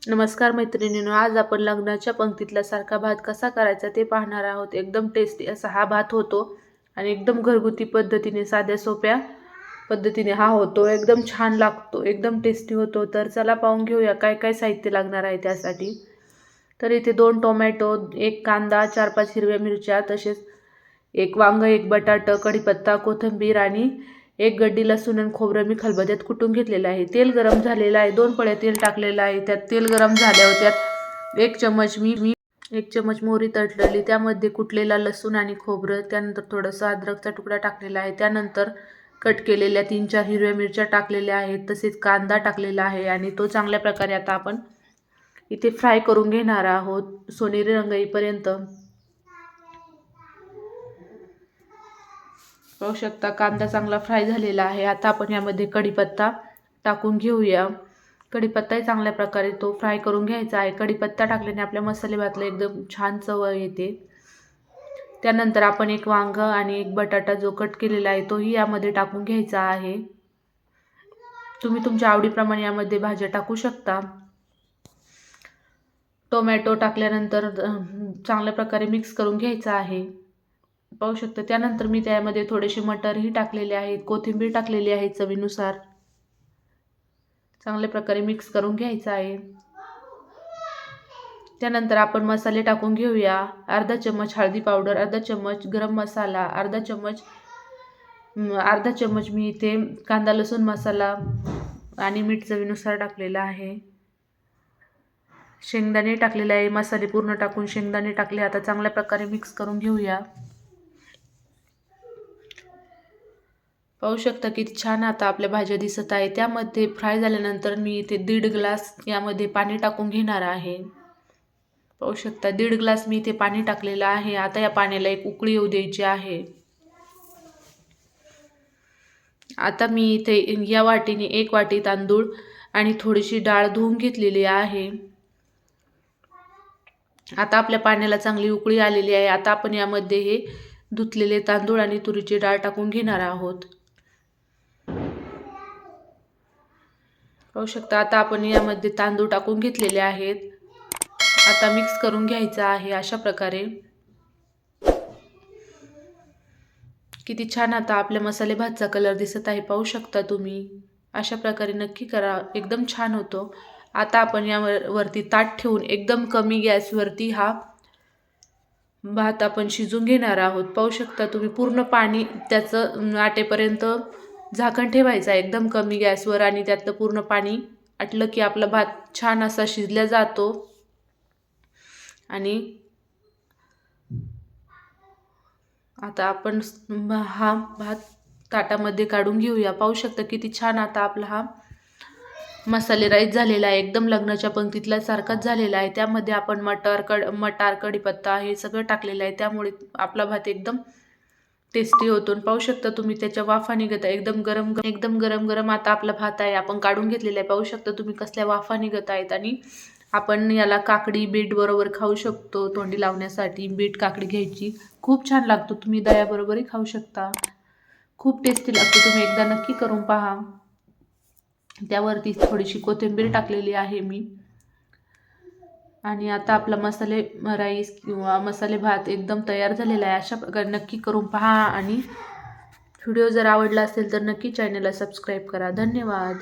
नमस्कार मैत्रिणींनो, आज आपण लग्नाच्या पंक्तीतला सारखा भात कसा करायचा ते पाहणार आहोत। एकदम टेस्टी असा हा भात होतो आणि एकदम घरगुती पद्धतीने साध्या सोप्या पद्धतीने हा होतो। एकदम छान लागतो, एकदम टेस्टी होतो। तर चला पाहून घेऊया काय काय साहित्य लागणार आहे त्यासाठी। तर इथे 2 टोमॅटो, 1 कांदा, 4-5 हिरव्या मिरच्या, तसेच 1 वांग, 1 बटाटा, कढीपत्ता, कोथिंबीर आणि 1 गड्डी लसूण आणि खोबरं मी खलबत्त्यात कुटून घेतलेलं आहे। तेल गरम झालेलं आहे, 2 पळ्या तेल टाकलेलं आहे। त्यात तेल गरम झाल्यावर त्यात 1 चमच मोहरी तळलेली, त्यामध्ये कुटलेला लसूण आणि खोबरं, त्यानंतर थोडंसं अद्रकचा तुकडा टाकलेला आहे। त्यानंतर कट केलेल्या 3-4 हिरव्या मिरच्या टाकलेल्या आहेत, तसेच कांदा टाकलेला आहे आणि तो चांगल्या प्रकारे आता आपण इथे फ्राय करून घेणार आहोत सोनेरी रंग येईपर्यंत। पाहू शकता कांदा चांगला फ्राय झालेला आहे। आता आपण यामध्ये कढीपत्ता टाकून घेऊया। कढीपत्ताही चांगल्या प्रकारे तो फ्राय करून घ्यायचा आहे। कढीपत्ता टाकल्याने आपल्या मसाले भातला एकदम छान चव येते। त्यानंतर आपण 1 वांग आणि 1 बटाटा जो कट केलेला आहे तोही यामध्ये टाकून घ्यायचा आहे। तुम्ही तुमच्या आवडीप्रमाणे यामध्ये भाज्या टाकू शकता। टोमॅटो टाकल्यानंतर चांगल्या प्रकारे मिक्स करून घ्यायचा आहे। पाहू शकता त्यानंतर मी त्यामध्ये थोडेसे मटरही टाकलेले आहेत, कोथिंबीर टाकलेली आहे चवीनुसार। चांगल्या प्रकारे मिक्स करून घ्यायचा आहे। त्यानंतर आपण मसाले टाकून घेऊया। अर्धा चम्मच हळदी पावडर, अर्धा चम्मच गरम मसाला, अर्धा चम्मच मी इथे कांदा लसूण मसाला आणि मीठ चवीनुसार टाकलेला आहे। शेंगदाणे टाकलेले आहे, मसाले पूर्ण टाकून शेंगदाणे टाकले। आता चांगल्या प्रकारे मिक्स करून घेऊया। पाहू शकता किती छान आता आपल्या भाज्या दिसत आहे। त्यामध्ये फ्राय झाल्यानंतर मी इथे 1.5 ग्लास यामध्ये पाणी टाकून घेणार आहे। पाहू शकता 1.5 ग्लास मी इथे पाणी टाकलेलं आहे। आता या पाण्याला एक उकळी येऊ द्यायची आहे। आता मी इथे या वाटीने 1 वाटी तांदूळ आणि थोडीशी डाळ धुवून घेतलेली आहे। आता आपल्या पाण्याला चांगली उकळी आलेली आहे। आता आपण यामध्ये हे धुतलेले तांदूळ आणि तुरीची डाळ टाकून घेणार आहोत। पाहू शकता आता आपण यामध्ये तांदूळ टाकून घेतलेले आहेत। आता मिक्स करून घ्यायचं आहे अशा प्रकारे। किती छान आता आपल्या मसाले भातचा कलर दिसत आहे, पाहू शकता तुम्ही। अशा प्रकारे नक्की करा, एकदम छान होतो। आता आपण यावरती ताट ठेवून एकदम कमी गॅसवरती हा भात आपण शिजून घेणार आहोत। पाहू शकता तुम्ही पूर्ण पाणी त्याचं आटेपर्यंत झाकण ठेवायचं आहे एकदम कमी गॅसवर आणि त्यातलं पूर्ण पाणी आटलं की आपला भात छान असा शिजला जातो। आणि आता आपण हा भात ताटामध्ये काढून घेऊया। पाहू शकता किती छान आता आपला हा मसाले राईस झालेला आहे, एकदम लग्नाच्या पंक्तीतला सारखाच झालेला आहे। त्यामध्ये आपण मटार कढीपत्ता हे सगळं टाकलेलं आहे, त्यामुळे आपला भात एकदम टेस्टी होतो। पाहू शकता तुम्ही त्याच्या वाफा निघत आहे एकदम गरम गरम आता आपला भात आहे आपण काढून घेतलेला आहे। पाहू शकता तुम्ही कसल्या वाफा निघत आहेत। आणि आपण याला काकडी बीट बरोबर खाऊ शकतो, तोंडी लावण्यासाठी बीट काकडी घ्यायची, खूप छान लागतो। तुम्ही दह्याबरोबरही खाऊ शकता, खूप टेस्टी लागतो। तुम्ही एकदा नक्की करून पहा। त्यावरती थोडीशी कोथिंबीर टाकलेली आहे मी। आणि आता आपला मसाले राईस किंवा मसाले भात एकदम तयार झालेला आहे। अशा प्रकारे नक्की करून पहा आणि व्हिडिओ जर आवडला असेल तर नक्की चॅनलला सबस्क्राईब करा। धन्यवाद।